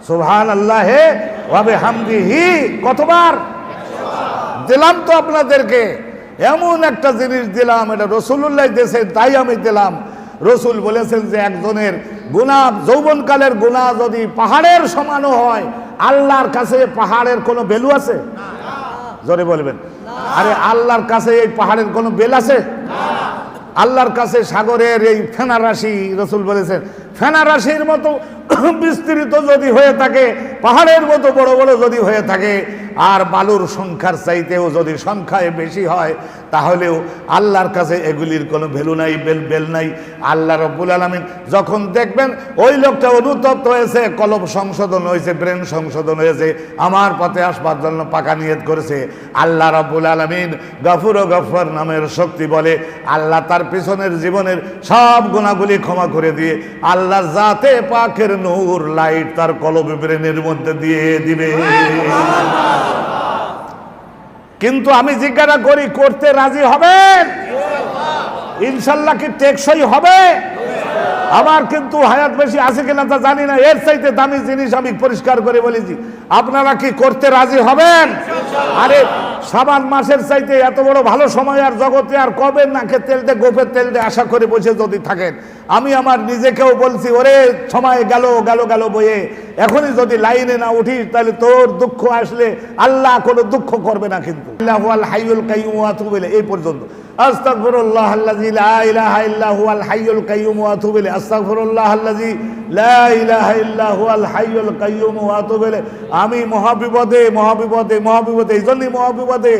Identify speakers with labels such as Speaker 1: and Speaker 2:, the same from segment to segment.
Speaker 1: সুবহানাল্লাহি ওয়া বিহামদিহি কতবার দিলাম তো আপনাদেরকে। এমন একটা জিনিস দিলাম, এটা রাসূলুল্লাহ দিয়েছেন তাই আমি দিলাম। রসুল বলেছেন যে একজনের গুনাহ, যৌবনকালের গুনাহ যদি পাহাড়ের সমানও হয়, আল্লাহর কাছে পাহাড়ের কোনো ভ্যালু আছে? জোরে বলবেন। আরে আল্লাহর কাছে এই পাহাড়ের কোনো বেল আছে? আল্লাহর কাছে সাগরের এই ফেনা রাশি, রসুল বলেছেন ফেনা রাশির মতো বিস্তৃত যদি হয়ে থাকে, পাহাড়ের মতো বড় বড় যদি হয়ে থাকে, আর বালুর সংখ্যার চাইতেও যদি সংখ্যায় বেশি হয়, তাহলেও আল্লাহর কাছে এগুলির কোনো ভ্যালু নাই, বেল নাই। আল্লাহ রাব্বুল আলামিন যখন দেখবেন ওই লোকটা অনুতপ্ত হয়েছে, কলব সংশোধন হয়েছে, ব্রেন সংশোধন হয়েছে, আমার পথে আসবার জন্য পাকা নিয়ত করেছে, আল্লাহ রাব্বুল আলামিন গফুর ও গফফার নামের শক্তি বলে আল্লাহ তার পিছনের জীবনের সব গুনাহগুলি ক্ষমা করে দিয়ে আল্লাহর জাতে পাকের নূর লাইট তার কলবে ব্রেনের মধ্যে দিয়ে দিবে। কিন্তু আমি জিজ্ঞাসা করি, করতে রাজি হবেন? ইনশাল্লাহ কি টেকসই হবে? আমার কিন্তু হায়াত বেশি আছে কিনা তা জানি না, এর চাইতে দামি জিনিস আমি পরিষ্কার করে বলেছি। আপনারা কি করতে রাজি হবেন? আরে শাবান মাসের চাইতে এত বড় ভালো সময় আর জগতে আর কবে নাকে তেল দে গোপের তেল দে আশা করে বসে যদি থাকেন, আমি আমার নিজেকেও বলছি, ওরে সময় গেল গেল গেল বয়ে, এখনই যদি লাইনে না উঠিস তাহলে তোর দুঃখ আসলে আল্লাহ কোনো দুঃখ করবে না। কিন্তু আল্লাহুল হাইয়ুল কাইয়ুম ওয়া আতুবু ইলাইহি এই পর্যন্ত। আস্তাগফিরুল্লাহ আল্লাযী লা ইলাহা ইল্লা হুয়াল হাইয়ুল কাইয়ুম ওয়া আতুবু ইলাইহি। আস্তাগফিরুল্লাহ আল্লাযী লা ইলাহা ইল্লা হুয়াল হাইয়ুল কাইয়ুম ওয়া আতুবু ইলাইহি। আমি মহাবিপদে মহাবিপদে মহাবিপদে, এই জন্যই মহাবিপদে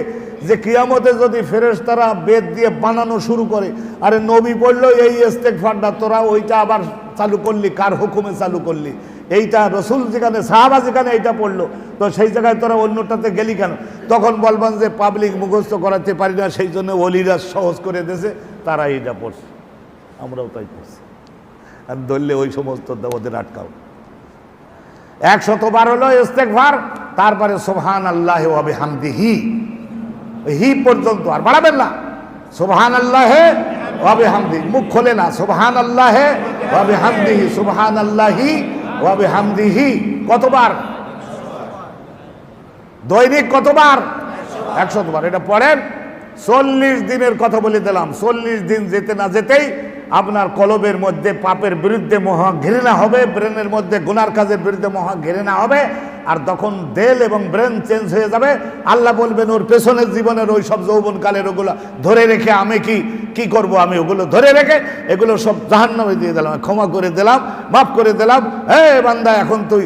Speaker 1: যে কিয়ামতে যদি ফেরেশতারা বেদ দিয়ে বানানো শুরু করে, আরে নবী বললো এই ইস্তেগফারটা, তোরা ওইটা আবার চালু করলি, কার হুকুমে চালু করলি? এইটা রসুল যেখানে, সাহাবা যেখানে এইটা পড়লো, তো সেই জায়গায় তোরা অন্যটাতে গেলি কেন? তখন বলবেন যে পাবলিক মুখস্থ করাতে পারি না, সেই জন্য ওলিরা সহজ করে দিয়েছে, তারা এইটা পড়ছে, আমরাও তাই পড়ছি। আর ধরলে ওই সমস্ত ওদের আটকাও। 100 বার হলো ইস্তেগফার, তারপরে সুবহানাল্লাহি ওয়া বিহামদিহি, হি পর্যন্ত আর বাড়াবেন না। সুবহানাল্লাহি ওয়া বিহামদিহি, মুখ খোলে না, সুবহানাল্লাহি ওয়া বিহামদিহি, সুবহানাল্লাহি ওয়া বিহামদিহি কতবার? দৈনিক কতবার? 100 বার। এটা পড়েন। 40 দিনের কথা বলে দিলাম। 40 দিন যেতে না যেতেই আপনার কলবের মধ্যে পাপের বিরুদ্ধে মহা ঘৃণা হবে, ব্রেনের মধ্যে গুনার কাজের বিরুদ্ধে মহা ঘৃণা হবে, আর তখন দেল এবং ব্রেন চেঞ্জ হয়ে যাবে। আল্লাহ বলবেন ওর পেছনের জীবনের ওই সব যৌবনকালের ওগুলো ধরে রেখে আমি কি করব? আমি ওগুলো ধরে রেখে এগুলো সব জাহান্নামে দিয়ে দিলাম, ক্ষমা করে দিলাম, মাফ করে দিলাম। হে বান্দা, এখন তুই